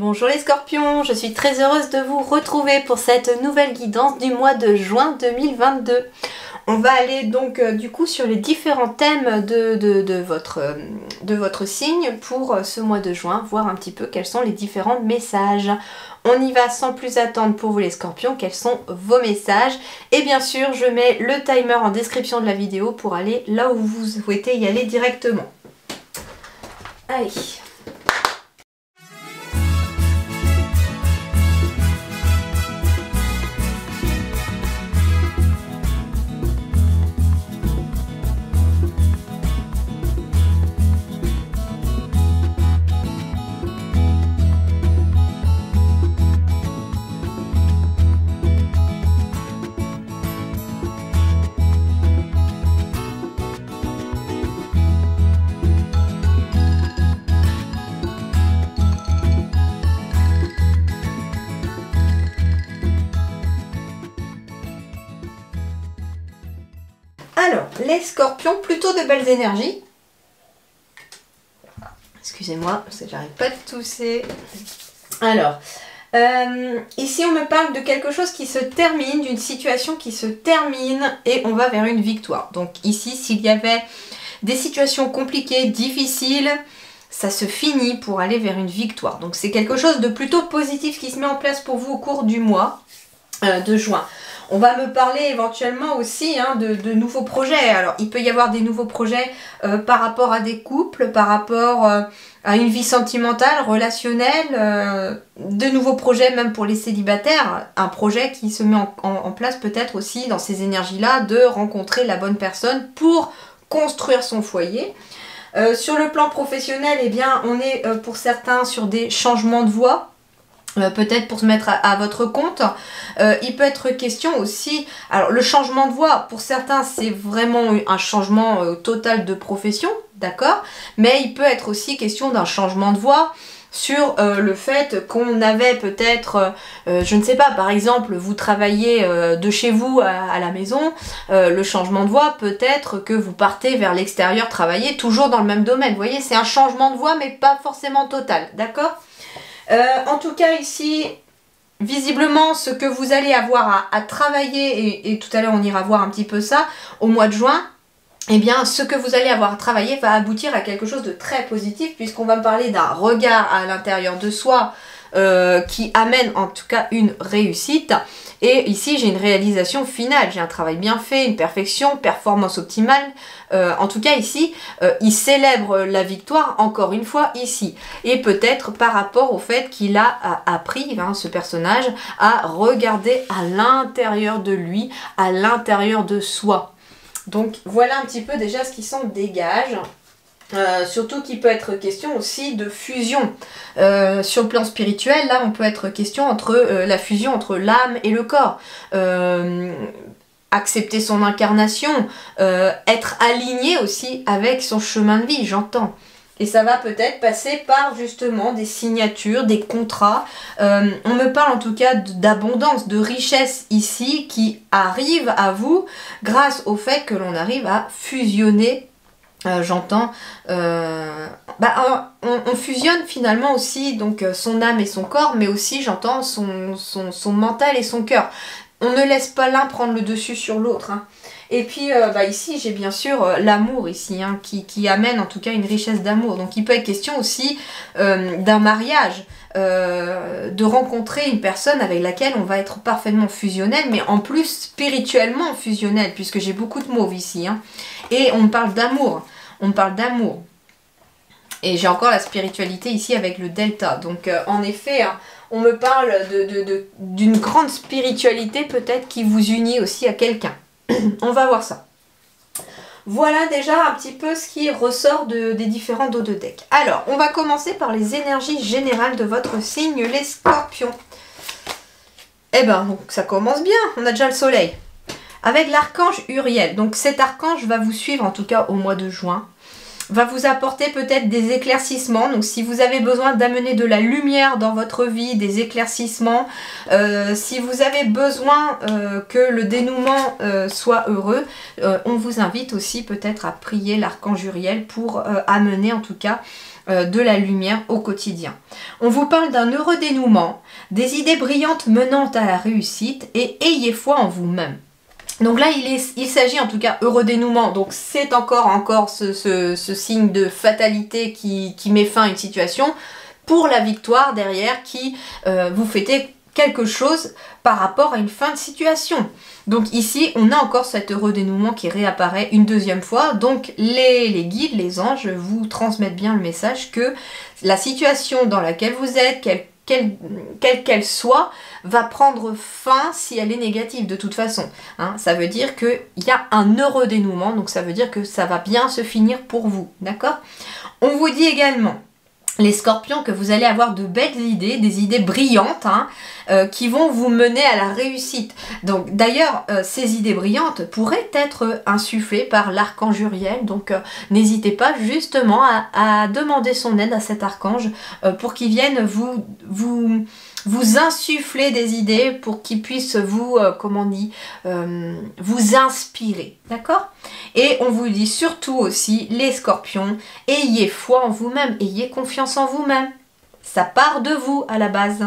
Bonjour les scorpions, je suis très heureuse de vous retrouver pour cette nouvelle guidance du mois de juin 2022. On va aller donc du coup sur les différents thèmes de votre signe pour ce mois de juin, voir un petit peu quels sont les différents messages. On y va sans plus attendre pour vous les scorpions, quels sont vos messages. Et bien sûr, je mets le timer en description de la vidéo pour aller là où vous souhaitez y aller directement. Allez. Alors, les scorpions, plutôt de belles énergies. Excusez-moi, parce que j'arrive pas de tousser. Alors, ici on me parle de quelque chose qui se termine, d'une situation qui se termine et on va vers une victoire. Donc ici, s'il y avait des situations compliquées, difficiles, ça se finit pour aller vers une victoire. Donc c'est quelque chose de plutôt positif qui se met en place pour vous au cours du mois de juin. On va me parler éventuellement aussi de nouveaux projets. Alors, il peut y avoir des nouveaux projets par rapport à des couples, par rapport à une vie sentimentale, relationnelle, de nouveaux projets même pour les célibataires. Un projet qui se met en place peut-être aussi dans ces énergies-là de rencontrer la bonne personne pour construire son foyer. Sur le plan professionnel, eh bien, on est pour certains sur des changements de voie. Peut-être pour se mettre à votre compte. Il peut être question aussi, alors le changement de voie, pour certains c'est vraiment un changement total de profession, d'accord, mais il peut être aussi question d'un changement de voie sur le fait qu'on avait peut-être, je ne sais pas, par exemple, vous travaillez de chez vous à la maison, le changement de voie peut être que vous partez vers l'extérieur travailler toujours dans le même domaine, vous voyez, c'est un changement de voie mais pas forcément total, d'accord. En tout cas ici, visiblement ce que vous allez avoir à travailler, et tout à l'heure on ira voir un petit peu ça, au mois de juin, eh bien ce que vous allez avoir à travailler va aboutir à quelque chose de très positif puisqu'on va me parler d'un regard à l'intérieur de soi qui amène en tout cas une réussite. Et ici j'ai une réalisation finale, j'ai un travail bien fait, une perfection, performance optimale. En tout cas ici, il célèbre la victoire encore une fois ici. Et peut-être par rapport au fait qu'il a appris, ce personnage, à regarder à l'intérieur de lui, à l'intérieur de soi. Donc voilà un petit peu déjà ce qui s'en dégage. Surtout qu'il peut être question aussi de fusion. Sur le plan spirituel, là on peut être question entre la fusion entre l'âme et le corps. Accepter son incarnation, être aligné aussi avec son chemin de vie, j'entends. Et ça va peut-être passer par justement des signatures, des contrats. On me parle en tout cas d'abondance, de richesse ici qui arrive à vous grâce au fait que l'on arrive à fusionner. J'entends, on fusionne finalement aussi donc son âme et son corps, mais aussi j'entends son mental et son cœur. On ne laisse pas l'un prendre le dessus sur l'autre. Et puis ici j'ai bien sûr l'amour ici qui amène en tout cas une richesse d'amour. Donc il peut être question aussi d'un mariage, de rencontrer une personne avec laquelle on va être parfaitement fusionnel, mais en plus spirituellement fusionnel, puisque j'ai beaucoup de mauve ici. Et on me parle d'amour. On me parle d'amour. Et j'ai encore la spiritualité ici avec le delta. Donc en effet, on me parle d'une grande spiritualité peut-être qui vous unit aussi à quelqu'un. On va voir ça. Voilà déjà un petit peu ce qui ressort des différents dos de deck. Alors, on va commencer par les énergies générales de votre signe, les scorpions. Eh ben, donc ça commence bien. On a déjà le soleil. Avec l'archange Uriel. Donc cet archange va vous suivre en tout cas au mois de juin. Va vous apporter peut-être des éclaircissements. Donc si vous avez besoin d'amener de la lumière dans votre vie, des éclaircissements, si vous avez besoin que le dénouement soit heureux, on vous invite aussi peut-être à prier l'archange Uriel pour amener en tout cas de la lumière au quotidien. On vous parle d'un heureux dénouement, des idées brillantes menant à la réussite et ayez foi en vous-même. Donc là, il s'agit en tout cas heureux dénouement, donc c'est encore ce signe de fatalité qui met fin à une situation, pour la victoire derrière qui vous fêtez quelque chose par rapport à une fin de situation. Donc ici, on a encore cet heureux dénouement qui réapparaît une deuxième fois. Donc les guides, les anges vous transmettent bien le message que la situation dans laquelle vous êtes, quelle qu'elle soit, va prendre fin si elle est négative de toute façon. Hein, ça veut dire qu'il y a un heureux dénouement, donc ça veut dire que ça va bien se finir pour vous. D'accord ? On vous dit également, les scorpions, que vous allez avoir de belles idées, des idées brillantes, hein, qui vont vous mener à la réussite. Donc d'ailleurs, ces idées brillantes pourraient être insufflées par l'archange Uriel, donc n'hésitez pas justement à demander son aide à cet archange pour qu'il vienne vous insuffler des idées, pour qu'il puisse vous, vous inspirer, d'accord? Et on vous dit surtout aussi, les scorpions, ayez foi en vous-même, ayez confiance en vous-même. Ça part de vous à la base.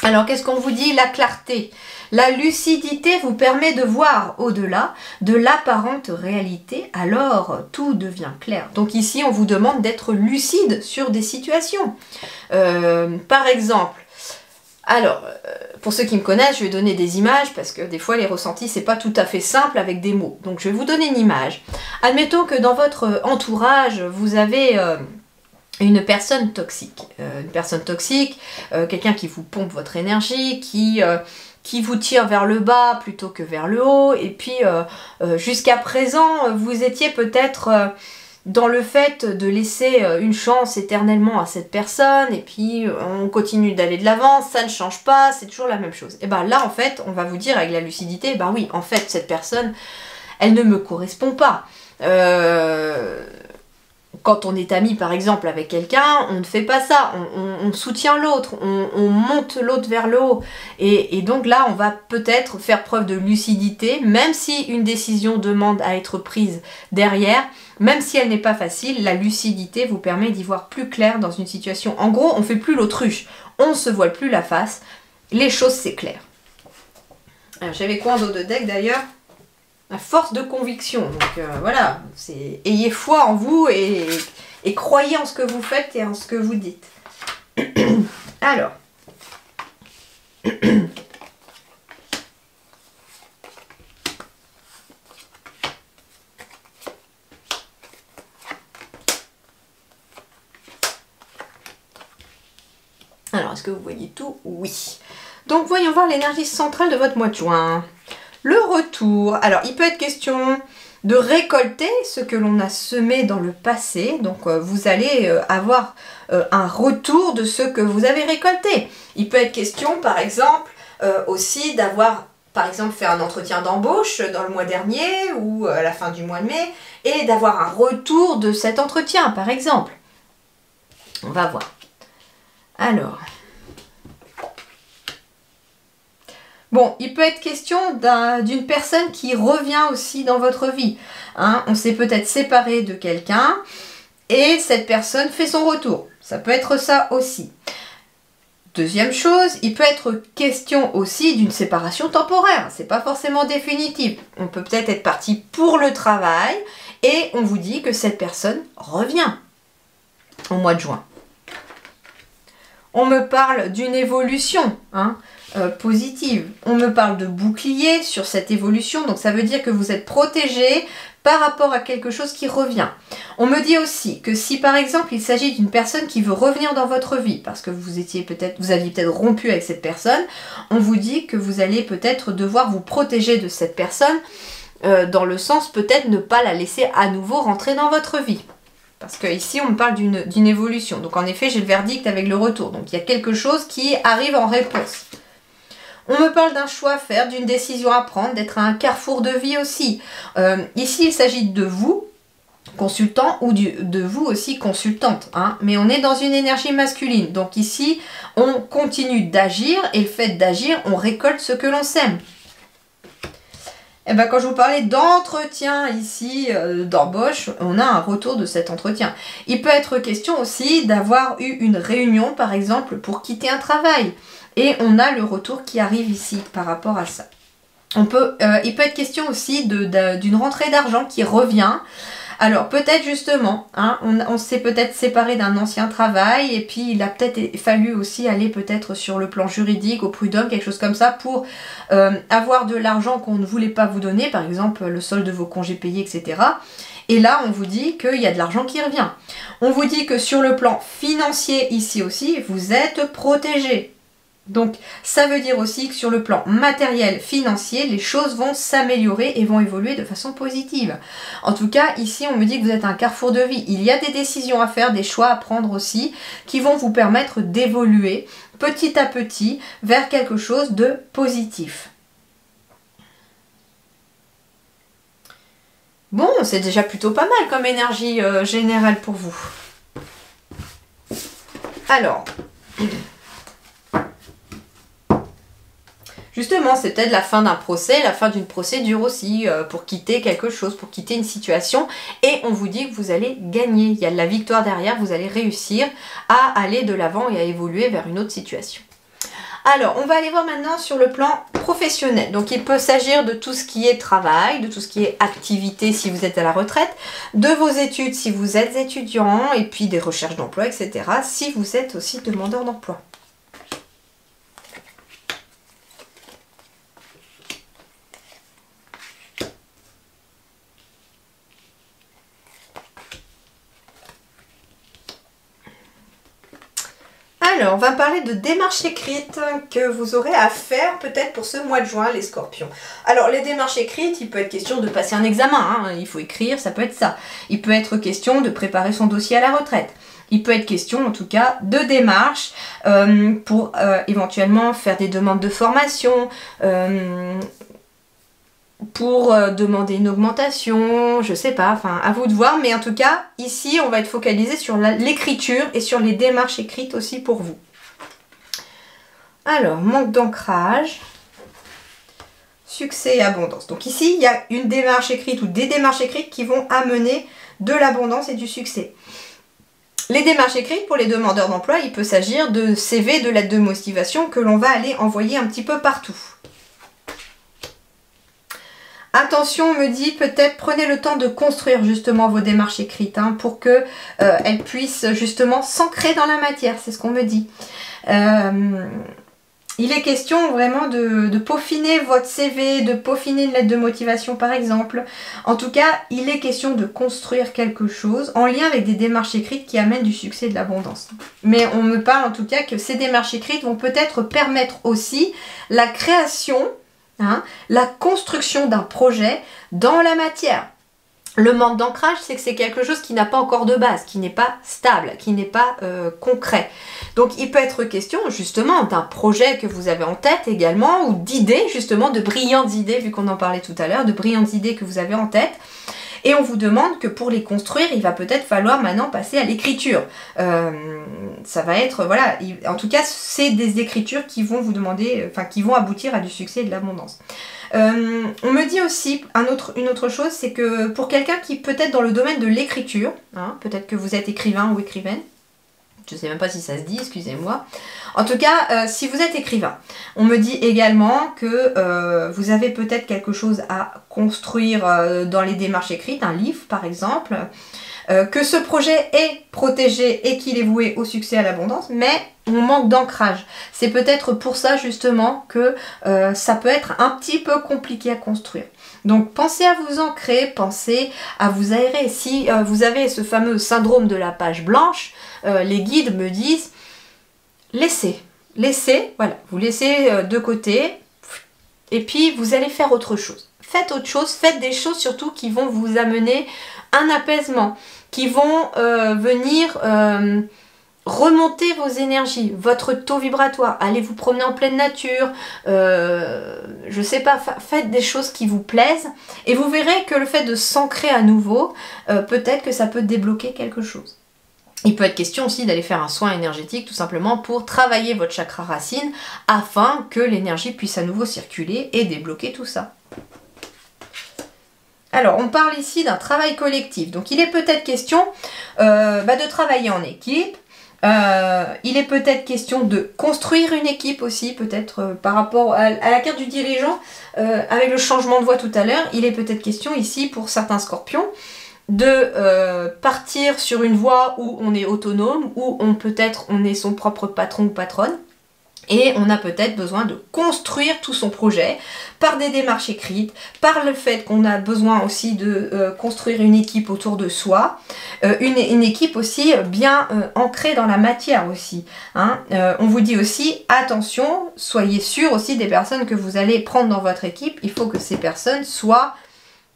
Alors qu'est-ce qu'on vous dit? La clarté. La lucidité vous permet de voir au-delà de l'apparente réalité, alors tout devient clair. Donc ici, on vous demande d'être lucide sur des situations. Par exemple, alors, pour ceux qui me connaissent, je vais donner des images parce que des fois les ressentis, c'est pas tout à fait simple avec des mots. Donc je vais vous donner une image. Admettons que dans votre entourage, vous avez une personne toxique. Quelqu'un qui vous pompe votre énergie, qui vous tire vers le bas plutôt que vers le haut. Et puis, jusqu'à présent, vous étiez peut-être dans le fait de laisser une chance éternellement à cette personne, et puis on continue d'aller de l'avant, ça ne change pas, c'est toujours la même chose. Et bien là, en fait, on va vous dire avec la lucidité, ben oui, en fait, cette personne, elle ne me correspond pas. Quand on est ami, par exemple, avec quelqu'un, on ne fait pas ça, on soutient l'autre, on monte l'autre vers le haut. Et donc là, on va peut-être faire preuve de lucidité, même si une décision demande à être prise derrière, même si elle n'est pas facile, la lucidité vous permet d'y voir plus clair dans une situation. En gros, on ne fait plus l'autruche, on ne se voile plus la face, les choses c'est clair. J'avais quoi en dos de deck d'ailleurs? La force de conviction. Donc voilà, ayez foi en vous et croyez en ce que vous faites et en ce que vous dites. Alors. Alors, est-ce que vous voyez tout? Oui. Donc, voyons voir l'énergie centrale de votre mois de juin. Le retour. Alors, il peut être question de récolter ce que l'on a semé dans le passé. Donc, vous allez avoir un retour de ce que vous avez récolté. Il peut être question, par exemple, aussi d'avoir, par exemple, fait un entretien d'embauche dans le mois dernier ou à la fin du mois de mai et d'avoir un retour de cet entretien, par exemple. On va voir. Alors... Bon, il peut être question d'une personne qui revient aussi dans votre vie. Hein, on s'est peut-être séparé de quelqu'un et cette personne fait son retour. Ça peut être ça aussi. Deuxième chose, il peut être question aussi d'une séparation temporaire. C'est pas forcément définitif. On peut peut-être être parti pour le travail et on vous dit que cette personne revient au mois de juin. On me parle d'une évolution, hein, positive. On me parle de bouclier sur cette évolution, donc ça veut dire que vous êtes protégé par rapport à quelque chose qui revient. On me dit aussi que si par exemple il s'agit d'une personne qui veut revenir dans votre vie, parce que vous aviez peut-être rompu avec cette personne, on vous dit que vous allez peut-être devoir vous protéger de cette personne, dans le sens peut-être ne pas la laisser à nouveau rentrer dans votre vie. Parce qu'ici, on me parle d'une évolution. Donc, en effet, j'ai le verdict avec le retour. Donc, il y a quelque chose qui arrive en réponse. On me parle d'un choix à faire, d'une décision à prendre, d'être à un carrefour de vie aussi. Ici, il s'agit de vous, consultant, ou de vous aussi, consultante. Hein. Mais on est dans une énergie masculine. Donc, ici, on continue d'agir. Et le fait d'agir, on récolte ce que l'on sème. Et ben, quand je vous parlais d'entretien ici, d'embauche, on a un retour de cet entretien. Il peut être question aussi d'avoir eu une réunion, par exemple, pour quitter un travail. Et on a le retour qui arrive ici par rapport à ça. Il peut être question aussi d'une rentrée d'argent qui revient. Alors peut-être justement, hein, on s'est peut-être séparé d'un ancien travail et puis il a peut-être fallu aussi aller peut-être sur le plan juridique, au prud'homme, quelque chose comme ça, pour avoir de l'argent qu'on ne voulait pas vous donner, par exemple le solde de vos congés payés, etc. Et là, on vous dit qu'il y a de l'argent qui revient. On vous dit que sur le plan financier, ici aussi, vous êtes protégé. Donc, ça veut dire aussi que sur le plan matériel, financier, les choses vont s'améliorer et vont évoluer de façon positive. En tout cas, ici, on me dit que vous êtes à un carrefour de vie. Il y a des décisions à faire, des choix à prendre aussi, qui vont vous permettre d'évoluer petit à petit vers quelque chose de positif. Bon, c'est déjà plutôt pas mal comme énergie générale pour vous. Alors... Justement, c'est peut-être la fin d'un procès, la fin d'une procédure aussi, pour quitter quelque chose, pour quitter une situation. Et on vous dit que vous allez gagner. Il y a de la victoire derrière, vous allez réussir à aller de l'avant et à évoluer vers une autre situation. Alors, on va aller voir maintenant sur le plan professionnel. Donc, il peut s'agir de tout ce qui est travail, de tout ce qui est activité si vous êtes à la retraite, de vos études si vous êtes étudiant, et puis des recherches d'emploi, etc. si vous êtes aussi demandeur d'emploi. Alors, on va parler de démarches écrites que vous aurez à faire peut-être pour ce mois de juin, les scorpions. Alors, les démarches écrites, il peut être question de passer un examen, hein, il faut écrire, ça peut être ça. Il peut être question de préparer son dossier à la retraite. Il peut être question, en tout cas, de démarches pour éventuellement faire des demandes de formation, pour demander une augmentation, je sais pas, enfin à vous de voir, mais en tout cas, ici, on va être focalisé sur l'écriture et sur les démarches écrites aussi pour vous. Alors, manque d'ancrage, succès et abondance. Donc ici, il y a une démarche écrite ou des démarches écrites qui vont amener de l'abondance et du succès. Les démarches écrites pour les demandeurs d'emploi, il peut s'agir de CV, de lettres de motivation que l'on va aller envoyer un petit peu partout. Attention, on me dit peut-être prenez le temps de construire justement vos démarches écrites hein, pour que elles puissent justement s'ancrer dans la matière, c'est ce qu'on me dit. Il est question vraiment de peaufiner votre CV, de peaufiner une lettre de motivation par exemple. En tout cas, il est question de construire quelque chose en lien avec des démarches écrites qui amènent du succès et de l'abondance. Mais on me parle en tout cas que ces démarches écrites vont peut-être permettre aussi la création, hein, la construction d'un projet dans la matière. Le manque d'ancrage, c'est que c'est quelque chose qui n'a pas encore de base, qui n'est pas stable, qui n'est pas concret. Donc il peut être question justement d'un projet que vous avez en tête également, ou d'idées justement, de brillantes idées, vu qu'on en parlait tout à l'heure, de brillantes idées que vous avez en tête. Et on vous demande que pour les construire, il va peut-être falloir maintenant passer à l'écriture. Ça va être, voilà, en tout cas, c'est des écritures qui vont vous demander, enfin qui vont aboutir à du succès et de l'abondance. On me dit aussi une autre chose, c'est que pour quelqu'un qui peut-être dans le domaine de l'écriture, hein, peut-être que vous êtes écrivain ou écrivaine, je ne sais même pas si ça se dit, excusez-moi. En tout cas, si vous êtes écrivain, on me dit également que vous avez peut-être quelque chose à construire dans les démarches écrites, un livre par exemple, que ce projet est protégé et qu'il est voué au succès et à l'abondance, mais on manque d'ancrage. C'est peut-être pour ça justement que ça peut être un petit peu compliqué à construire. Donc pensez à vous ancrer, pensez à vous aérer. Si vous avez ce fameux syndrome de la page blanche, les guides me disent laissez, voilà, vous laissez de côté et puis vous allez faire autre chose. Faites autre chose, faites des choses surtout qui vont vous amener un apaisement, qui vont venir remonter vos énergies, votre taux vibratoire. Allez vous promener en pleine nature, je sais pas, faites des choses qui vous plaisent et vous verrez que le fait de s'ancrer à nouveau, peut-être que ça peut débloquer quelque chose. Il peut être question aussi d'aller faire un soin énergétique tout simplement pour travailler votre chakra racine afin que l'énergie puisse à nouveau circuler et débloquer tout ça. Alors, on parle ici d'un travail collectif. Donc, il est peut-être question de travailler en équipe. Il est peut-être question de construire une équipe aussi, peut-être par rapport à la carte du dirigeant, avec le changement de voie tout à l'heure. Il est peut-être question ici, pour certains scorpions, de partir sur une voie où on est autonome, où on est son propre patron ou patronne. Et on a peut-être besoin de construire tout son projet par des démarches écrites, par le fait qu'on a besoin aussi de construire une équipe autour de soi, une équipe aussi bien ancrée dans la matière aussi. Hein. On vous dit aussi, attention, soyez sûr aussi des personnes que vous allez prendre dans votre équipe. Il faut que ces personnes soient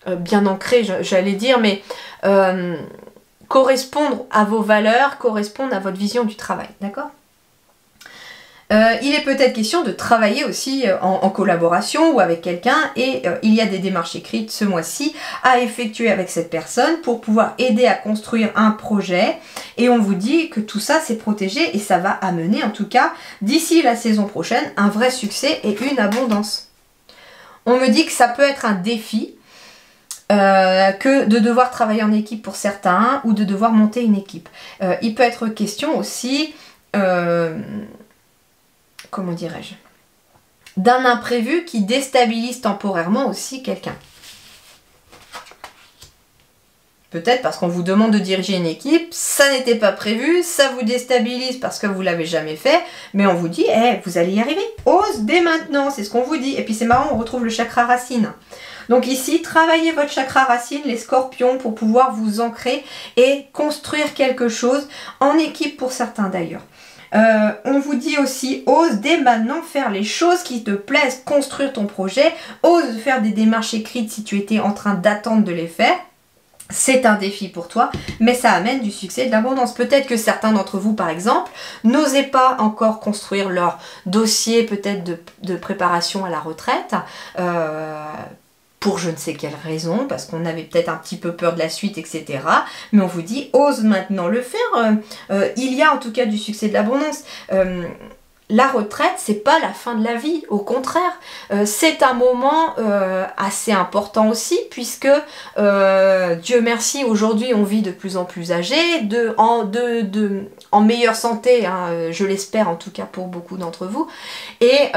bien ancrées, j'allais dire, mais correspondre à vos valeurs, correspondre à votre vision du travail, d'accord ? Il est peut-être question de travailler aussi en collaboration ou avec quelqu'un et il y a des démarches écrites ce mois-ci à effectuer avec cette personne pour pouvoir aider à construire un projet et on vous dit que tout ça c'est protégé et ça va amener en tout cas d'ici la saison prochaine un vrai succès et une abondance. On me dit que ça peut être un défi que de devoir travailler en équipe pour certains ou de devoir monter une équipe. Il peut être question aussi comment dirais-je, d'un imprévu qui déstabilise temporairement aussi quelqu'un. Peut-être parce qu'on vous demande de diriger une équipe, ça n'était pas prévu, ça vous déstabilise parce que vous ne l'avez jamais fait, mais on vous dit, vous allez y arriver, ose dès maintenant, c'est ce qu'on vous dit. Et puis c'est marrant, on retrouve le chakra racine. Donc ici, travaillez votre chakra racine, les scorpions, pour pouvoir vous ancrer et construire quelque chose en équipe pour certains d'ailleurs. On vous dit aussi, ose dès maintenant faire les choses qui te plaisent, construire ton projet, ose faire des démarches écrites si tu étais en train d'attendre de les faire. C'est un défi pour toi, mais ça amène du succès et de l'abondance. Peut-être que certains d'entre vous, par exemple, n'osaient pas encore construire leur dossier peut-être de préparation à la retraite, pour je ne sais quelle raison, parce qu'on avait peut-être un petit peu peur de la suite, etc. Mais on vous dit, ose maintenant le faire. Il y a en tout cas du succès, de l'abondance. La retraite, c'est pas la fin de la vie, au contraire. C'est un moment assez important aussi, puisque Dieu merci, aujourd'hui on vit de plus en plus âgé, en meilleure santé, hein, je l'espère en tout cas pour beaucoup d'entre vous, et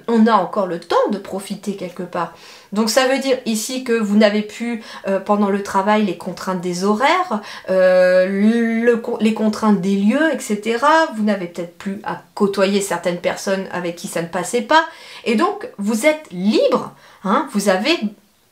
on a encore le temps de profiter quelque part. Donc ça veut dire ici que vous n'avez plus pendant le travail les contraintes des horaires, les contraintes des lieux, etc. Vous n'avez peut-être plus à côtoyer certaines personnes avec qui ça ne passait pas. Et donc vous êtes libre, hein, vous avez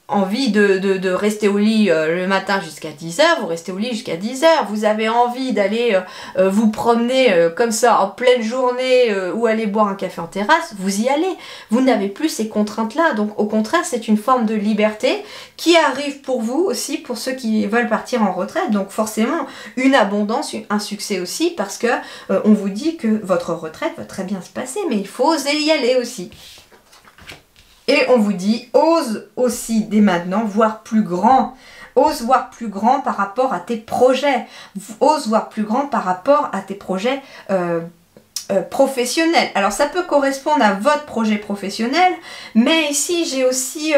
envie de rester au lit le matin jusqu'à 10h, vous restez au lit jusqu'à 10h. Vous avez envie d'aller vous promener comme ça en pleine journée ou aller boire un café en terrasse, vous y allez. Vous n'avez plus ces contraintes-là. Donc au contraire, c'est une forme de liberté qui arrive pour vous aussi, pour ceux qui veulent partir en retraite. Donc forcément, une abondance, un succès aussi, parce que on vous dit que votre retraite va très bien se passer, mais il faut oser y aller aussi. Et on vous dit, ose aussi dès maintenant voir plus grand. Ose voir plus grand par rapport à tes projets. Ose voir plus grand par rapport à tes projets professionnels. Alors ça peut correspondre à votre projet professionnel, mais ici j'ai aussi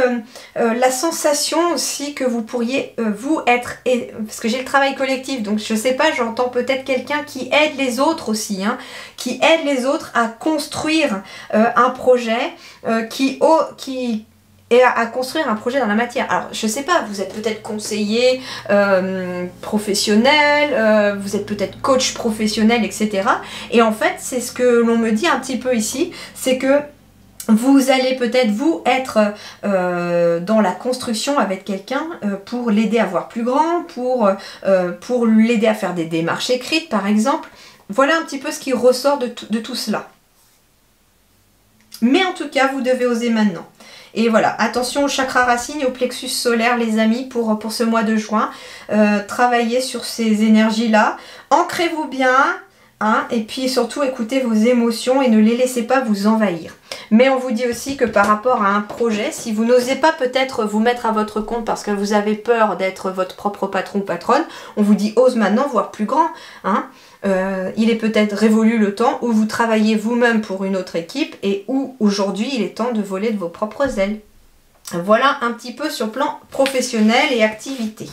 la sensation aussi que vous pourriez vous être, parce que j'ai le travail collectif, donc je sais pas, j'entends peut-être quelqu'un qui aide les autres aussi, hein, qui aide les autres à construire un projet et à construire un projet dans la matière. Alors, je sais pas, vous êtes peut-être conseiller professionnel, vous êtes peut-être coach professionnel, etc. Et en fait, c'est ce que l'on me dit un petit peu ici, c'est que vous allez peut-être vous être dans la construction avec quelqu'un pour l'aider à voir plus grand, pour l'aider à faire des démarches écrites, par exemple. Voilà un petit peu ce qui ressort de tout cela. Mais en tout cas, vous devez oser maintenant. Et voilà, attention au chakra racine et au plexus solaire, les amis, pour ce mois de juin. Travaillez sur ces énergies-là. Ancrez-vous bien, hein, et puis surtout, écoutez vos émotions et ne les laissez pas vous envahir. Mais on vous dit aussi que par rapport à un projet, si vous n'osez pas peut-être vous mettre à votre compte parce que vous avez peur d'être votre propre patron ou patronne, on vous dit ose maintenant voir plus grand, hein. Il est peut-être révolu le temps où vous travaillez vous-même pour une autre équipe et où aujourd'hui il est temps de voler de vos propres ailes. Voilà un petit peu sur le plan professionnel et activité.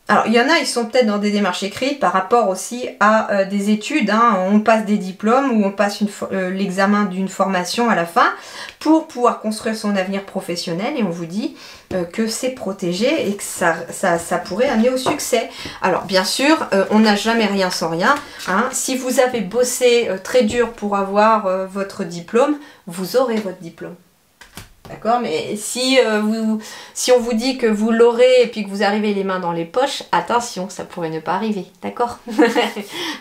Alors, il y en a, ils sont peut-être dans des démarches écrites par rapport aussi à des études. Hein. On passe des diplômes ou on passe l'examen d'une formation à la fin pour pouvoir construire son avenir professionnel. Et on vous dit que c'est protégé et que ça pourrait amener au succès. Alors, bien sûr, on n'a jamais rien sans rien. Hein. Si vous avez bossé très dur pour avoir votre diplôme, vous aurez votre diplôme. D'accord, mais si on vous dit que vous l'aurez et puis que vous arrivez les mains dans les poches, attention, ça pourrait ne pas arriver, d'accord?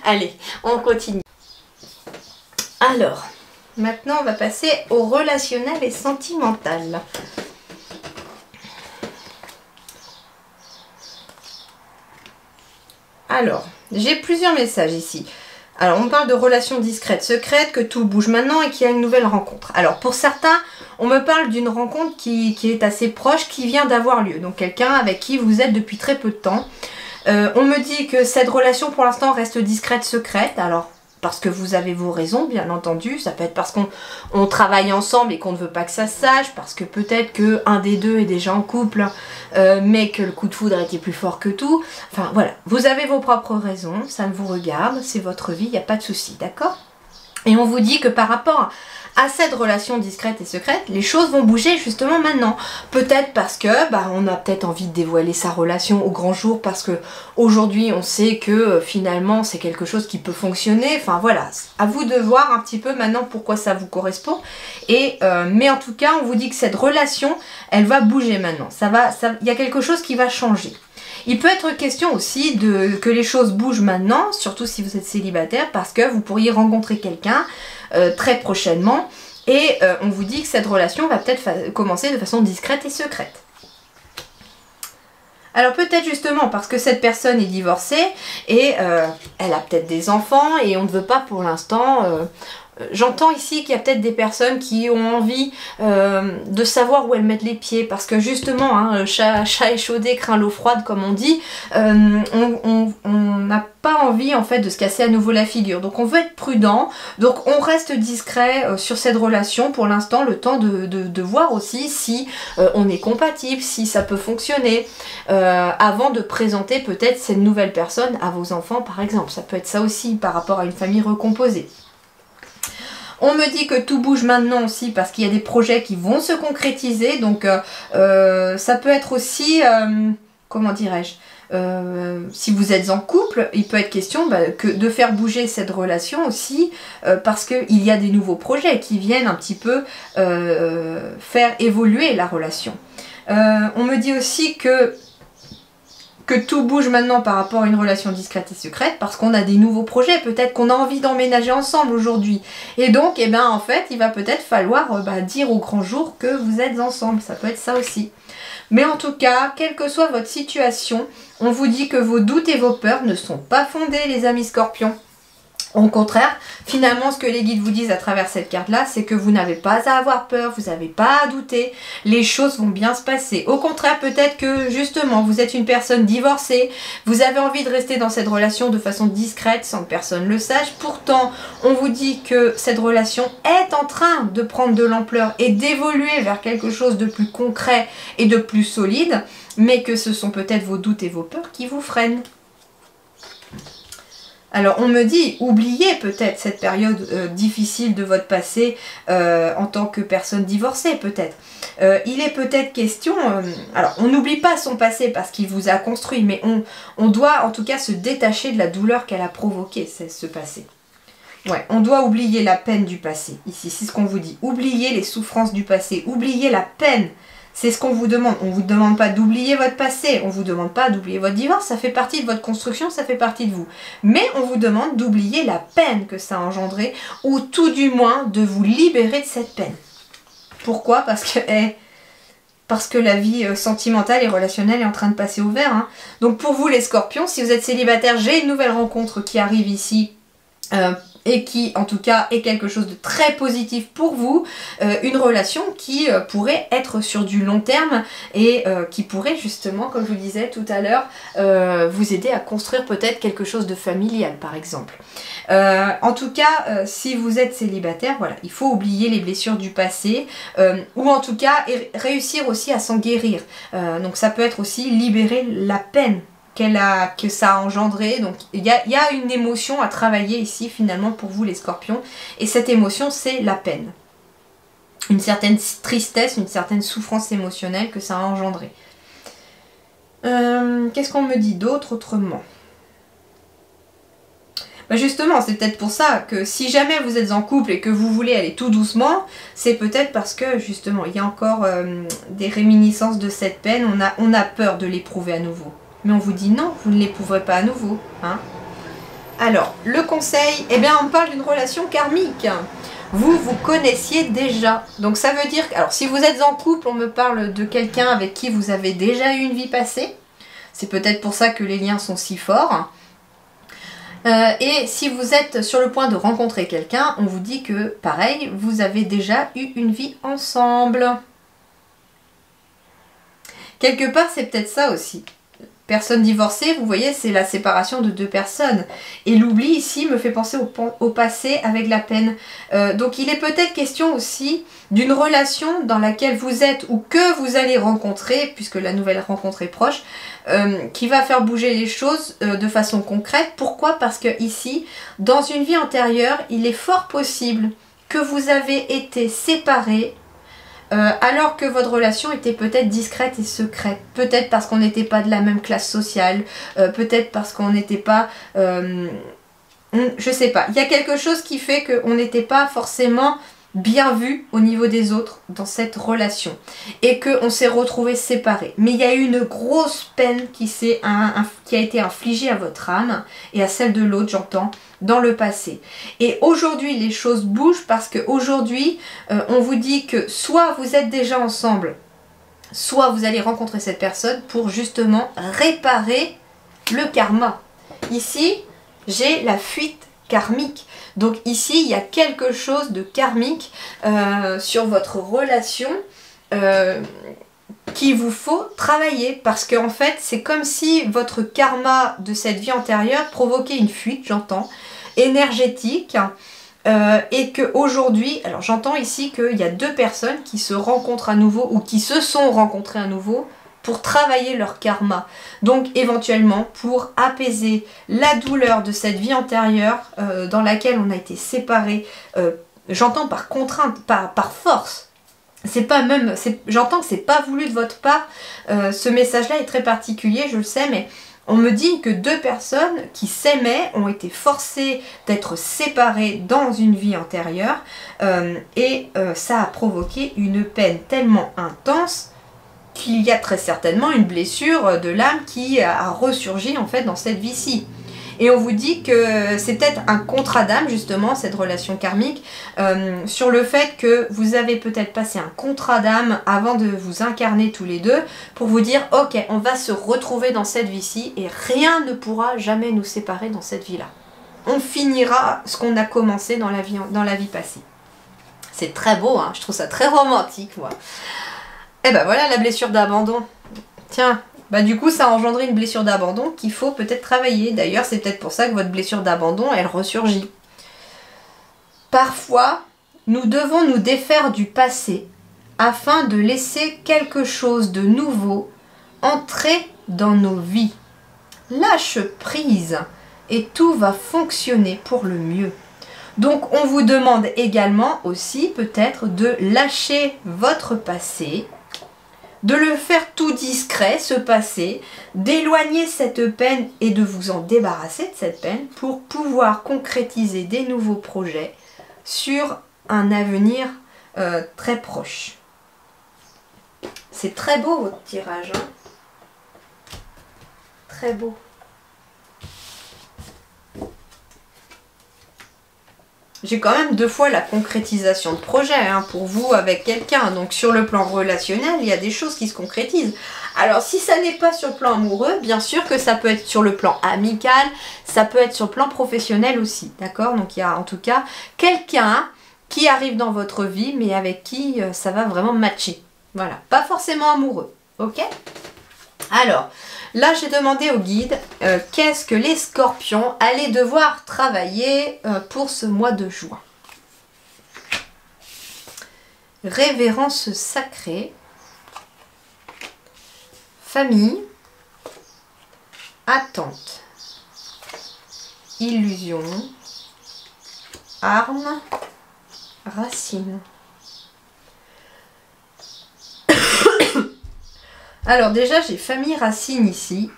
Allez, on continue. Alors, maintenant on va passer au relationnel et sentimental. Alors, j'ai plusieurs messages ici. Alors, on parle de relations discrètes, secrètes, que tout bouge maintenant et qu'il y a une nouvelle rencontre. Alors, pour certains, on me parle d'une rencontre qui est assez proche, qui vient d'avoir lieu. Donc, quelqu'un avec qui vous êtes depuis très peu de temps. On me dit que cette relation, pour l'instant, reste discrète, secrète. Alors, parce que vous avez vos raisons, bien entendu. Ça peut être parce qu'on travaille ensemble et qu'on ne veut pas que ça se sache. Parce que peut-être qu'un des deux est déjà en couple, mais que le coup de foudre était plus fort que tout. Enfin, voilà. Vous avez vos propres raisons. Ça ne vous regarde. C'est votre vie. Il n'y a pas de souci. D'accord ? Et on vous dit que par rapport à cette relation discrète et secrète, les choses vont bouger justement maintenant. Peut-être parce que on a peut-être envie de dévoiler sa relation au grand jour parce que aujourd'hui on sait que finalement c'est quelque chose qui peut fonctionner. Enfin voilà, à vous de voir un petit peu maintenant pourquoi ça vous correspond. Et mais en tout cas, on vous dit que cette relation, elle va bouger maintenant. Il y a quelque chose qui va changer. Il peut être question aussi que les choses bougent maintenant, surtout si vous êtes célibataire, parce que vous pourriez rencontrer quelqu'un très prochainement et on vous dit que cette relation va peut-être commencer de façon discrète et secrète. Alors peut-être justement parce que cette personne est divorcée et elle a peut-être des enfants et on ne veut pas pour l'instant... J'entends ici qu'il y a peut-être des personnes qui ont envie de savoir où elles mettent les pieds parce que justement, hein, chat échaudé craint l'eau froide comme on dit, on n'a pas envie en fait de se casser à nouveau la figure. Donc on veut être prudent, donc on reste discret sur cette relation pour l'instant, le temps de voir aussi si on est compatible, si ça peut fonctionner, avant de présenter peut-être cette nouvelle personne à vos enfants par exemple. Ça peut être ça aussi par rapport à une famille recomposée. On me dit que tout bouge maintenant aussi parce qu'il y a des projets qui vont se concrétiser. Donc ça peut être aussi, comment dirais-je, si vous êtes en couple, il peut être question de faire bouger cette relation aussi parce qu'il y a des nouveaux projets qui viennent un petit peu faire évoluer la relation. On me dit aussi que tout bouge maintenant par rapport à une relation discrète et secrète parce qu'on a des nouveaux projets, peut-être qu'on a envie d'emménager ensemble aujourd'hui et donc en fait il va peut-être falloir dire au grand jour que vous êtes ensemble, ça peut être ça aussi. Mais en tout cas, quelle que soit votre situation, on vous dit que vos doutes et vos peurs ne sont pas fondés les amis scorpions. Au contraire, finalement, ce que les guides vous disent à travers cette carte-là, c'est que vous n'avez pas à avoir peur, vous n'avez pas à douter, les choses vont bien se passer. Au contraire, peut-être que justement, vous êtes une personne divorcée, vous avez envie de rester dans cette relation de façon discrète sans que personne le sache. Pourtant, on vous dit que cette relation est en train de prendre de l'ampleur et d'évoluer vers quelque chose de plus concret et de plus solide, mais que ce sont peut-être vos doutes et vos peurs qui vous freinent. Alors on me dit, oubliez peut-être cette période difficile de votre passé en tant que personne divorcée peut-être. Il est peut-être question, alors on n'oublie pas son passé parce qu'il vous a construit, mais on doit en tout cas se détacher de la douleur qu'elle a provoquée, ce passé. Ouais, on doit oublier la peine du passé, ici c'est ce qu'on vous dit. Oubliez les souffrances du passé, oubliez la peine. C'est ce qu'on vous demande. On ne vous demande pas d'oublier votre passé, on ne vous demande pas d'oublier votre divorce, ça fait partie de votre construction, ça fait partie de vous. Mais on vous demande d'oublier la peine que ça a engendré, ou tout du moins de vous libérer de cette peine. Pourquoi ? Parce que la vie sentimentale et relationnelle est en train de passer au vert. Hein. Donc pour vous les scorpions, si vous êtes célibataire, j'ai une nouvelle rencontre qui arrive ici. et qui en tout cas est quelque chose de très positif pour vous, une relation qui pourrait être sur du long terme et qui pourrait justement, comme je vous disais tout à l'heure, vous aider à construire peut-être quelque chose de familial par exemple. En tout cas, si vous êtes célibataire, voilà, il faut oublier les blessures du passé ou en tout cas réussir aussi à s'en guérir. Donc ça peut être aussi libérer la peine que ça a engendré. Donc il y a une émotion à travailler ici finalement pour vous les scorpions. Et cette émotion, c'est la peine. Une certaine tristesse, une certaine souffrance émotionnelle que ça a engendré. Qu'est-ce qu'on me dit d'autre autrement ? Bah justement, c'est peut-être pour ça que si jamais vous êtes en couple et que vous voulez aller tout doucement, c'est peut-être parce que justement il y a encore des réminiscences de cette peine, on a peur de l'éprouver à nouveau. Mais on vous dit non, vous ne l'éprouverez pas à nouveau. Hein. Alors, le conseil, eh bien on parle d'une relation karmique. Vous connaissiez déjà. Donc ça veut dire que, alors si vous êtes en couple, on me parle de quelqu'un avec qui vous avez déjà eu une vie passée. C'est peut-être pour ça que les liens sont si forts. Et si vous êtes sur le point de rencontrer quelqu'un, on vous dit que, pareil, vous avez déjà eu une vie ensemble. Quelque part, c'est peut-être ça aussi. Personne divorcée, vous voyez, c'est la séparation de deux personnes. Et l'oubli ici me fait penser au passé avec la peine. Donc il est peut-être question aussi d'une relation dans laquelle vous êtes ou que vous allez rencontrer, puisque la nouvelle rencontre est proche, qui va faire bouger les choses de façon concrète. Pourquoi ? Parce que ici, dans une vie antérieure, il est fort possible que vous avez été séparés alors que votre relation était peut-être discrète et secrète. Peut-être parce qu'on n'était pas de la même classe sociale, peut-être parce qu'on n'était pas... je sais pas. Il y a quelque chose qui fait qu'on n'était pas forcément bien vu au niveau des autres dans cette relation. Et qu'on s'est retrouvés séparés. Mais il y a eu une grosse peine qui a été infligée à votre âme et à celle de l'autre, j'entends, dans le passé. Et aujourd'hui, les choses bougent parce qu'aujourd'hui, on vous dit que soit vous êtes déjà ensemble, soit vous allez rencontrer cette personne pour justement réparer le karma. Ici, j'ai la fuite karmique. Donc ici, il y a quelque chose de karmique sur votre relation qu'il vous faut travailler. Parce qu'en fait, c'est comme si votre karma de cette vie antérieure provoquait une fuite, j'entends, énergétique. Et qu'aujourd'hui, alors j'entends ici qu'il y a deux personnes qui se rencontrent à nouveau ou qui se sont rencontrées à nouveau pour travailler leur karma. Donc éventuellement pour apaiser la douleur de cette vie antérieure dans laquelle on a été séparés, j'entends par contrainte, par force. C'est pas même, j'entends que c'est pas voulu de votre part. Ce message-là est très particulier, je le sais, mais on me dit que deux personnes qui s'aimaient ont été forcées d'être séparées dans une vie antérieure et ça a provoqué une peine tellement intense qu'il y a très certainement une blessure de l'âme qui a ressurgi en fait dans cette vie-ci. Et on vous dit que c'est peut-être un contrat d'âme justement, cette relation karmique, sur le fait que vous avez peut-être passé un contrat d'âme avant de vous incarner tous les deux, pour vous dire ok, on va se retrouver dans cette vie-ci et rien ne pourra jamais nous séparer dans cette vie-là. On finira ce qu'on a commencé dans la vie passée. C'est très beau, hein, je trouve ça très romantique moi. Et ben voilà la blessure d'abandon. Tiens, bah du coup ça a engendré une blessure d'abandon qu'il faut peut-être travailler. D'ailleurs c'est peut-être pour ça que votre blessure d'abandon elle ressurgit. Parfois nous devons nous défaire du passé afin de laisser quelque chose de nouveau entrer dans nos vies. Lâche prise et tout va fonctionner pour le mieux. Donc on vous demande également aussi peut-être de lâcher votre passé, de le faire tout discret, ce passé, d'éloigner cette peine et de vous en débarrasser de cette peine pour pouvoir concrétiser des nouveaux projets sur un avenir très proche. C'est très beau votre tirage, hein ? Très beau. j'ai quand même 2 fois la concrétisation de projet hein, pour vous avec quelqu'un. Donc sur le plan relationnel, il y a des choses qui se concrétisent. Alors si ça n'est pas sur le plan amoureux, bien sûr que ça peut être sur le plan amical, ça peut être sur le plan professionnel aussi, d'accord? Donc il y a en tout cas quelqu'un qui arrive dans votre vie, mais avec qui ça va vraiment matcher. Voilà, pas forcément amoureux, ok? Alors, là j'ai demandé au guide qu'est-ce que les scorpions allaient devoir travailler pour ce mois de juin. Révérence sacrée, famille, attente, illusion, arme, racine. Alors déjà j'ai famille racine ici.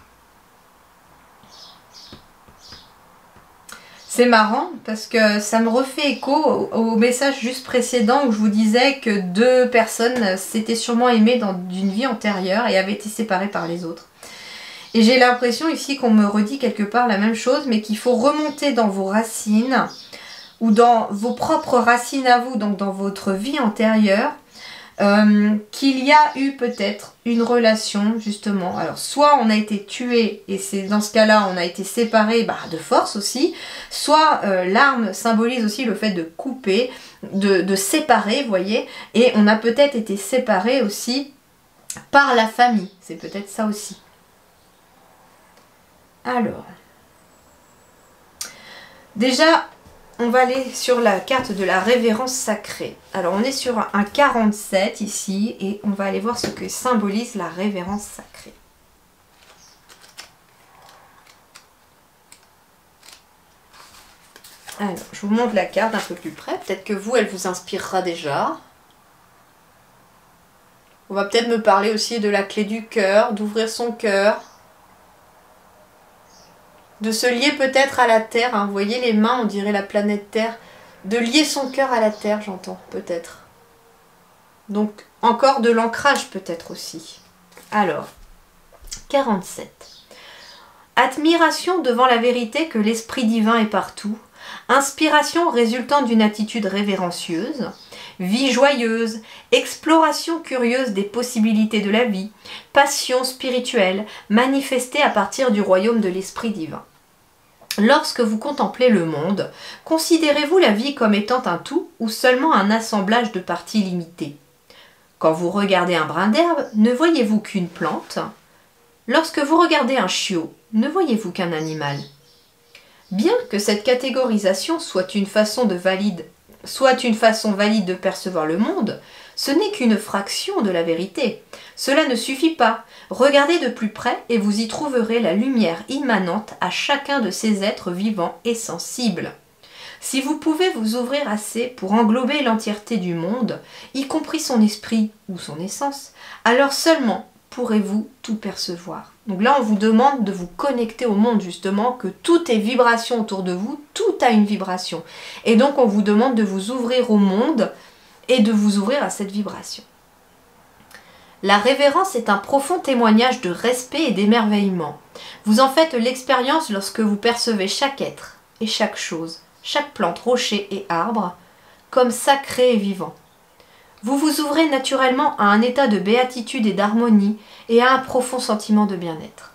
C'est marrant parce que ça me refait écho au message juste précédent où je vous disais que 2 personnes s'étaient sûrement aimées dans une vie antérieure et avaient été séparées par les autres. Et j'ai l'impression ici qu'on me redit quelque part la même chose, mais qu'il faut remonter dans vos racines ou dans vos propres racines à vous, donc dans votre vie antérieure, qu'il y a eu peut-être une relation justement. Alors soit on a été tué et c'est dans ce cas-là on a été séparés de force aussi, soit l'arme symbolise aussi le fait de couper, de séparer, vous voyez, et on a peut-être été séparés aussi par la famille, c'est peut-être ça aussi. Alors, déjà on va aller sur la carte de la révérence sacrée. Alors on est sur un 47 ici et on va aller voir ce que symbolise la révérence sacrée. Alors je vous montre la carte un peu plus près. Peut-être que vous, elle vous inspirera déjà. On va peut-être me parler aussi de la clé du cœur, d'ouvrir son cœur. De se lier peut-être à la terre, hein. Vous voyez les mains, on dirait la planète Terre. De lier son cœur à la terre, j'entends, peut-être. Donc, encore de l'ancrage peut-être aussi. Alors, 47. Admiration devant la vérité que l'Esprit divin est partout. Inspiration résultant d'une attitude révérencieuse. Vie joyeuse, exploration curieuse des possibilités de la vie, passion spirituelle manifestée à partir du royaume de l'Esprit divin. Lorsque vous contemplez le monde, considérez-vous la vie comme étant un tout ou seulement un assemblage de parties limitées? Quand vous regardez un brin d'herbe, ne voyez-vous qu'une plante? Lorsque vous regardez un chiot, ne voyez-vous qu'un animal? Bien que cette catégorisation soit une façon valide de percevoir le monde, ce n'est qu'une fraction de la vérité. Cela ne suffit pas. Regardez de plus près et vous y trouverez la lumière immanente à chacun de ces êtres vivants et sensibles. Si vous pouvez vous ouvrir assez pour englober l'entièreté du monde, y compris son esprit ou son essence, alors seulement pourrez-vous tout percevoir. Donc là, on vous demande de vous connecter au monde, justement, que tout est vibration autour de vous, tout a une vibration. Et donc, on vous demande de vous ouvrir au monde et de vous ouvrir à cette vibration. La révérence est un profond témoignage de respect et d'émerveillement. Vous en faites l'expérience lorsque vous percevez chaque être et chaque chose, chaque plante, rocher et arbre, comme sacré et vivant. Vous vous ouvrez naturellement à un état de béatitude et d'harmonie et à un profond sentiment de bien-être.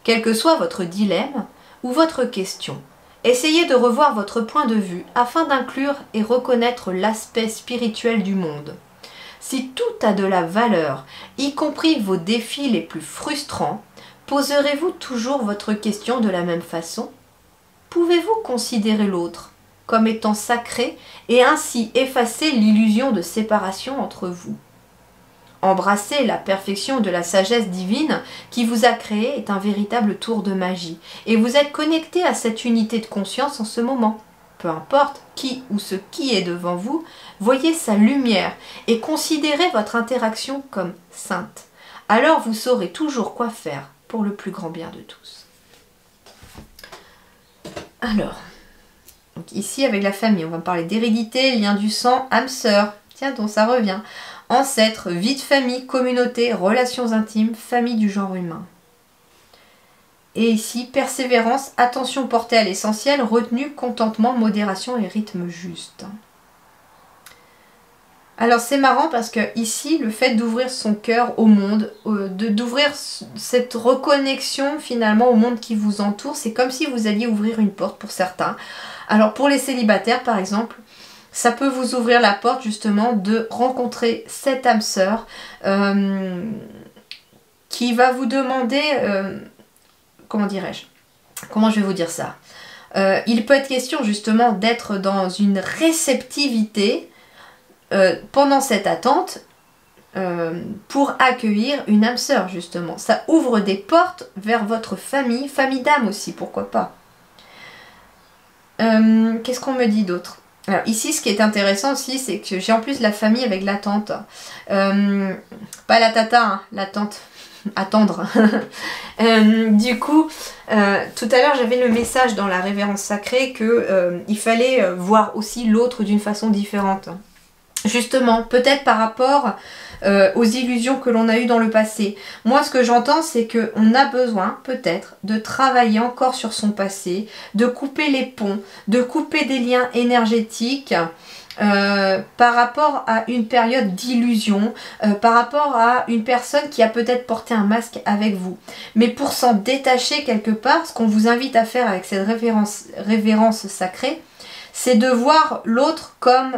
Quel que soit votre dilemme ou votre question, essayez de revoir votre point de vue afin d'inclure et reconnaître l'aspect spirituel du monde. Si tout a de la valeur, y compris vos défis les plus frustrants, poserez-vous toujours votre question de la même façon? Pouvez-vous considérer l'autre comme étant sacré et ainsi effacer l'illusion de séparation entre vous? Embrasser la perfection de la sagesse divine qui vous a créé est un véritable tour de magie et vous êtes connecté à cette unité de conscience en ce moment. Peu importe qui ou ce qui est devant vous, voyez sa lumière et considérez votre interaction comme sainte. Alors vous saurez toujours quoi faire pour le plus grand bien de tous. Alors, donc ici avec la famille, on va parler d'hérédité, lien du sang, âme sœur, tiens donc ça revient, ancêtres, vie de famille, communauté, relations intimes, famille du genre humain. Et ici, persévérance, attention portée à l'essentiel, retenue, contentement, modération et rythme juste. Alors c'est marrant parce que ici, le fait d'ouvrir son cœur au monde, d'ouvrir cette reconnexion finalement au monde qui vous entoure, c'est comme si vous alliez ouvrir une porte pour certains. Alors pour les célibataires par exemple, ça peut vous ouvrir la porte justement de rencontrer cette âme sœur qui va vous demander, comment dirais-je, comment je vais vous dire ça, il peut être question justement d'être dans une réceptivité pendant cette attente pour accueillir une âme sœur justement. Ça ouvre des portes vers votre famille, famille d'âme aussi, pourquoi pas. Qu'est-ce qu'on me dit d'autre? Alors ici ce qui est intéressant aussi c'est que j'ai en plus la famille avec la tante. Pas la tata, hein, la tante. Attendre. Du coup, tout à l'heure j'avais le message dans la révérence sacrée que il fallait voir aussi l'autre d'une façon différente. Justement, peut-être par rapport aux illusions que l'on a eues dans le passé. Moi, ce que j'entends, c'est qu'on a besoin, peut-être, de travailler encore sur son passé, de couper les ponts, de couper des liens énergétiques par rapport à une période d'illusion, par rapport à une personne qui a peut-être porté un masque avec vous. Mais pour s'en détacher quelque part, ce qu'on vous invite à faire avec cette révérence sacrée, c'est de voir l'autre comme,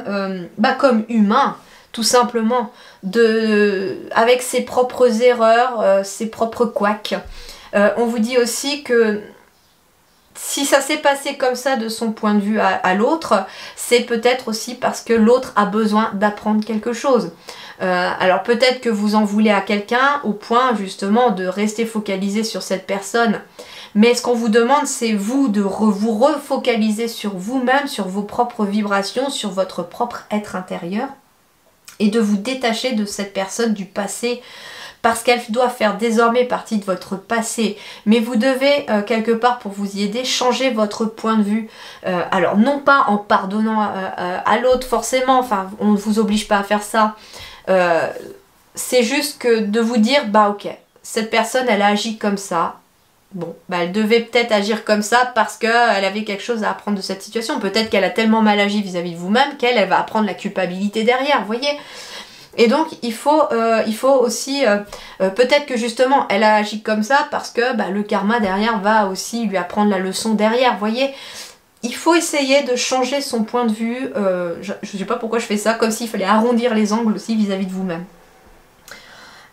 comme humain, tout simplement, avec ses propres erreurs, ses propres couacs. On vous dit aussi que si ça s'est passé comme ça de son point de vue à l'autre, c'est peut-être aussi parce que l'autre a besoin d'apprendre quelque chose. Alors peut-être que vous en voulez à quelqu'un au point justement de rester focalisé sur cette personne. Mais ce qu'on vous demande, c'est vous de vous refocaliser sur vous-même, sur vos propres vibrations, sur votre propre être intérieur et de vous détacher de cette personne du passé parce qu'elle doit faire désormais partie de votre passé. Mais vous devez, quelque part, pour vous y aider, changer votre point de vue. Alors, non pas en pardonnant à l'autre, forcément, enfin, on ne vous oblige pas à faire ça. C'est juste que de vous dire, bah ok, cette personne, elle a agi comme ça. Bon, bah elle devait peut-être agir comme ça parce qu'elle avait quelque chose à apprendre de cette situation. Peut-être qu'elle a tellement mal agi vis-à-vis de vous-même qu'elle va apprendre la culpabilité derrière, vous voyez. Et donc, il faut aussi, peut-être que justement, elle a agi comme ça parce que le karma derrière va aussi lui apprendre la leçon derrière, vous voyez. Il faut essayer de changer son point de vue. Je ne sais pas pourquoi je fais ça, comme s'il fallait arrondir les angles aussi vis-à-vis de vous-même.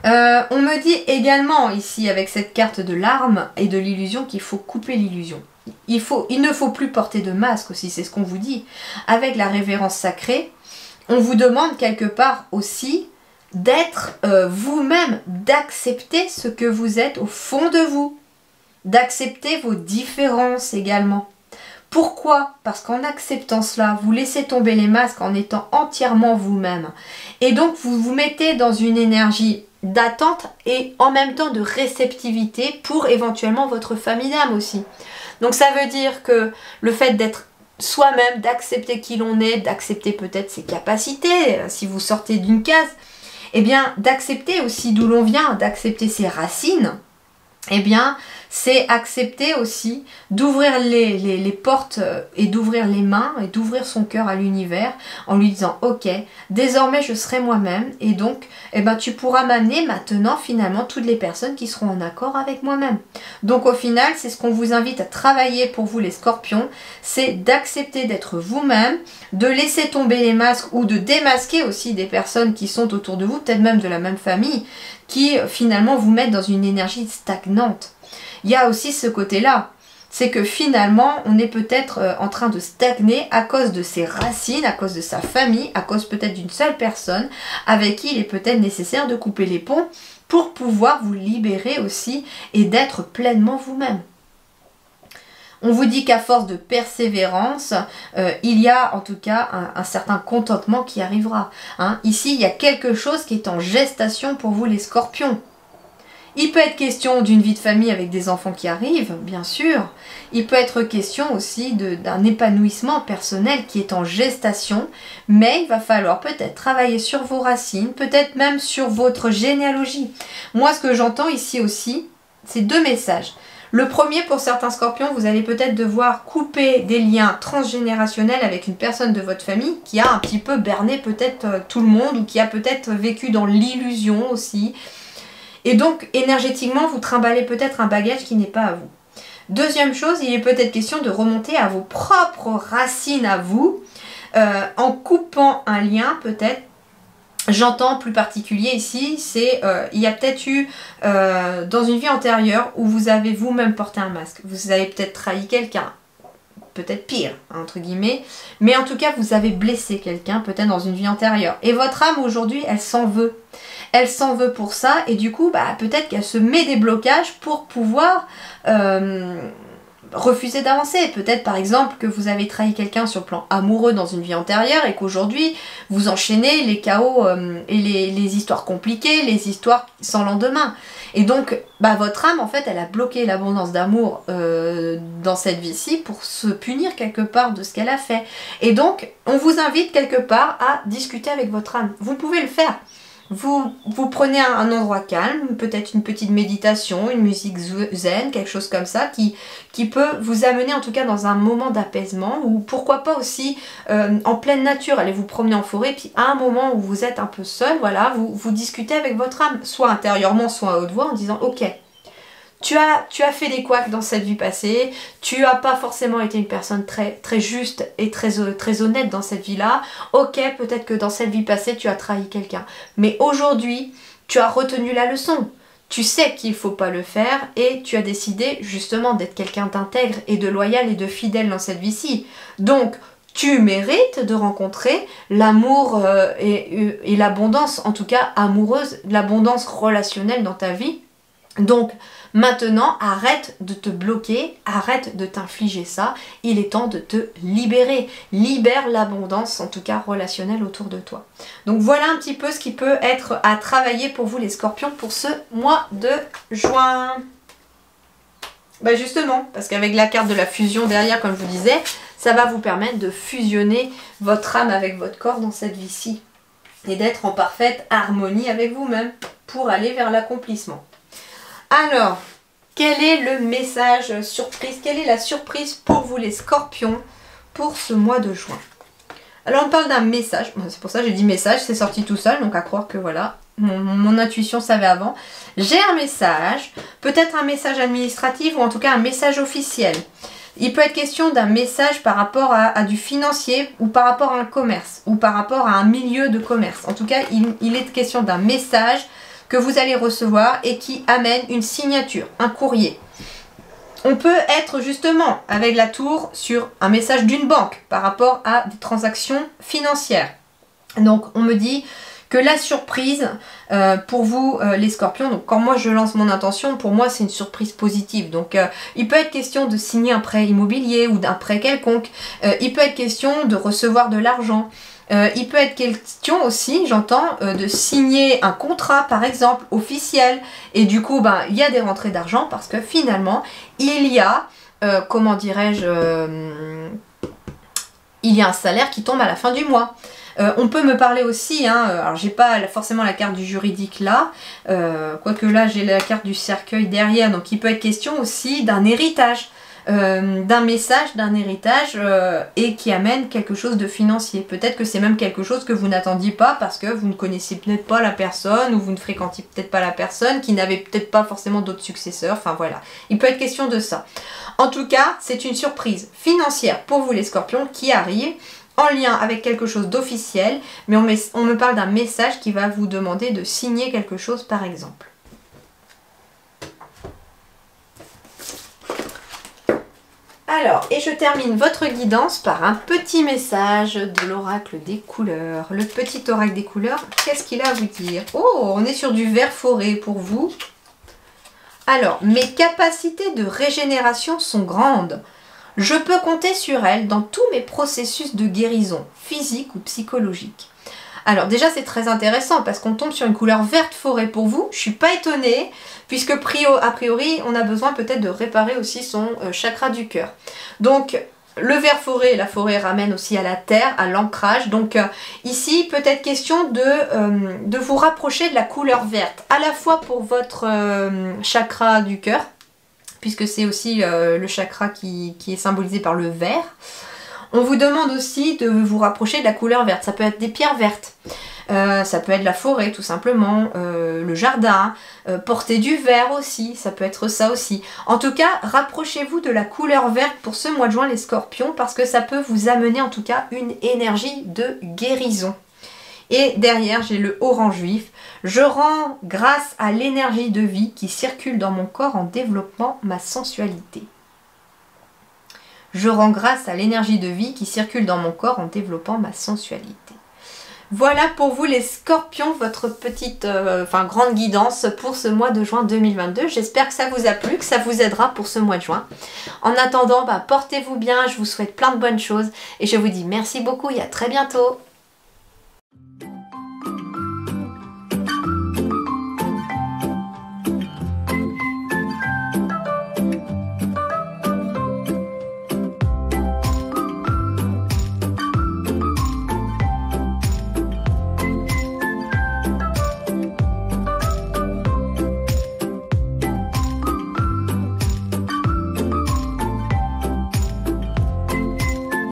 On me dit également ici avec cette carte de l'arme et de l'illusion qu'il faut couper l'illusion. Il ne faut plus porter de masque aussi, c'est ce qu'on vous dit. Avec la révérence sacrée, on vous demande quelque part aussi d'être vous-même, d'accepter ce que vous êtes au fond de vous, d'accepter vos différences également. Pourquoi? Parce qu'en acceptant cela, vous laissez tomber les masques en étant entièrement vous-même. Et donc vous vous mettez dans une énergie d'attente et en même temps de réceptivité pour éventuellement votre famille d'âme aussi. Donc ça veut dire que le fait d'être soi-même, d'accepter qui l'on est, d'accepter peut-être ses capacités, si vous sortez d'une case, eh bien d'accepter aussi d'où l'on vient, d'accepter ses racines, eh bien c'est accepter aussi d'ouvrir les portes et d'ouvrir les mains et d'ouvrir son cœur à l'univers en lui disant ok, désormais je serai moi-même et donc tu pourras m'amener maintenant finalement toutes les personnes qui seront en accord avec moi-même. Donc au final c'est ce qu'on vous invite à travailler pour vous les scorpions, c'est d'accepter d'être vous-même, de laisser tomber les masques ou de démasquer aussi des personnes qui sont autour de vous, peut-être même de la même famille, qui finalement vous mettent dans une énergie stagnante. Il y a aussi ce côté-là, c'est que finalement, on est peut-être en train de stagner à cause de ses racines, à cause de sa famille, à cause peut-être d'une seule personne avec qui il est peut-être nécessaire de couper les ponts pour pouvoir vous libérer aussi et d'être pleinement vous-même. On vous dit qu'à force de persévérance, il y a en tout cas un certain contentement qui arrivera. Hein. Ici, il y a quelque chose qui est en gestation pour vous les scorpions. Il peut être question d'une vie de famille avec des enfants qui arrivent, bien sûr. Il peut être question aussi d'un épanouissement personnel qui est en gestation, mais il va falloir peut-être travailler sur vos racines, peut-être même sur votre généalogie. Moi, ce que j'entends ici aussi, c'est deux messages. Le premier, pour certains scorpions, vous allez peut-être devoir couper des liens transgénérationnels avec une personne de votre famille qui a un petit peu berné peut-être tout le monde ou qui a peut-être vécu dans l'illusion aussi. Et donc, énergétiquement, vous trimballez peut-être un bagage qui n'est pas à vous. Deuxième chose, il est peut-être question de remonter à vos propres racines à vous, en coupant un lien peut-être. J'entends plus particulier ici, c'est il y a peut-être eu dans une vie antérieure où vous avez vous-même porté un masque. Vous avez peut-être trahi quelqu'un, peut-être pire, entre guillemets, mais en tout cas vous avez blessé quelqu'un peut-être dans une vie antérieure. Et votre âme aujourd'hui, elle s'en veut. Elle s'en veut pour ça et du coup, bah, peut-être qu'elle se met des blocages pour pouvoir refuser d'avancer. Peut-être par exemple que vous avez trahi quelqu'un sur le plan amoureux dans une vie antérieure et qu'aujourd'hui vous enchaînez les chaos et les histoires compliquées, les histoires sans lendemain. Et donc bah, votre âme en fait elle a bloqué l'abondance d'amour dans cette vie-ci pour se punir quelque part de ce qu'elle a fait. Et donc on vous invite quelque part à discuter avec votre âme. Vous pouvez le faire. Vous prenez un endroit calme, peut-être une petite méditation, une musique zen, quelque chose comme ça, qui peut vous amener en tout cas dans un moment d'apaisement, ou pourquoi pas aussi en pleine nature, allez vous promener en forêt, puis à un moment où vous êtes un peu seul, voilà, vous discutez avec votre âme, soit intérieurement, soit à haute voix, en disant « Ok, tu as fait des couacs dans cette vie passée, tu n'as pas forcément été une personne très, très juste et très honnête dans cette vie-là. Ok, peut-être que dans cette vie passée, tu as trahi quelqu'un. Mais aujourd'hui, tu as retenu la leçon. Tu sais qu'il ne faut pas le faire et tu as décidé justement d'être quelqu'un d'intègre et de loyal et de fidèle dans cette vie-ci. Donc, tu mérites de rencontrer l'amour et l'abondance, en tout cas amoureuse, l'abondance relationnelle dans ta vie. Donc, maintenant, arrête de te bloquer, arrête de t'infliger ça, il est temps de te libérer. Libère l'abondance, en tout cas relationnelle autour de toi. Donc voilà un petit peu ce qui peut être à travailler pour vous les scorpions pour ce mois de juin. Bah justement, parce qu'avec la carte de la fusion derrière, comme je vous disais, ça va vous permettre de fusionner votre âme avec votre corps dans cette vie-ci. Et d'être en parfaite harmonie avec vous-même pour aller vers l'accomplissement. Alors, quel est le message surprise? Quelle est la surprise pour vous les scorpions pour ce mois de juin? Alors on parle d'un message, c'est pour ça que j'ai dit message, c'est sorti tout seul, donc à croire que voilà, mon intuition savait avant. J'ai un message, peut-être un message administratif ou en tout cas un message officiel. Il peut être question d'un message par rapport à du financier ou par rapport à un commerce ou par rapport à un milieu de commerce. En tout cas, il est question d'un message que vous allez recevoir et qui amène une signature, un courrier. On peut être justement avec la tour sur un message d'une banque par rapport à des transactions financières. Donc on me dit que la surprise pour vous les scorpions, donc quand moi je lance mon intention, pour moi c'est une surprise positive. Donc il peut être question de signer un prêt immobilier ou d'un prêt quelconque. Il peut être question de recevoir de l'argent. Il peut être question aussi, j'entends, de signer un contrat par exemple officiel et du coup ben, il y a des rentrées d'argent parce que finalement il y a, comment dirais-je, il y a un salaire qui tombe à la fin du mois. On peut me parler aussi, hein, alors j'ai pas forcément la carte du juridique là, quoique là j'ai la carte du cercueil derrière, donc il peut être question aussi d'un héritage. D'un message, d'un héritage et qui amène quelque chose de financier. Peut-être que c'est même quelque chose que vous n'attendiez pas parce que vous ne connaissiez peut-être pas la personne ou vous ne fréquentiez peut-être pas la personne, qui n'avait peut-être pas forcément d'autres successeurs, enfin voilà. Il peut être question de ça. En tout cas, c'est une surprise financière pour vous les scorpions qui arrive en lien avec quelque chose d'officiel, mais on me parle d'un message qui va vous demander de signer quelque chose par exemple. Alors, et je termine votre guidance par un petit message de l'oracle des couleurs. Le petit oracle des couleurs, qu'est-ce qu'il a à vous dire? Oh, on est sur du vert forêt pour vous. Alors, mes capacités de régénération sont grandes. Je peux compter sur elles dans tous mes processus de guérison, physique ou psychologique. Alors déjà c'est très intéressant parce qu'on tombe sur une couleur verte forêt pour vous. Je ne suis pas étonnée puisque a priori on a besoin peut-être de réparer aussi son chakra du cœur. Donc le vert forêt, la forêt ramène aussi à la terre, à l'ancrage. Donc ici peut être question de vous rapprocher de la couleur verte, à la fois pour votre chakra du cœur, puisque c'est aussi le chakra qui est symbolisé par le vert. On vous demande aussi de vous rapprocher de la couleur verte. Ça peut être des pierres vertes, ça peut être la forêt tout simplement, le jardin, porter du vert aussi, ça peut être ça aussi. En tout cas, rapprochez-vous de la couleur verte pour ce mois de juin les scorpions, parce que ça peut vous amener en tout cas une énergie de guérison. Et derrière, j'ai le orange vif. Je rends grâce à l'énergie de vie qui circule dans mon corps en développant ma sensualité. Je rends grâce à l'énergie de vie qui circule dans mon corps en développant ma sensualité. Voilà pour vous les scorpions, votre petite grande guidance pour ce mois de juin 2022. J'espère que ça vous a plu, que ça vous aidera pour ce mois de juin. En attendant, portez-vous bien, je vous souhaite plein de bonnes choses et je vous dis merci beaucoup et à très bientôt.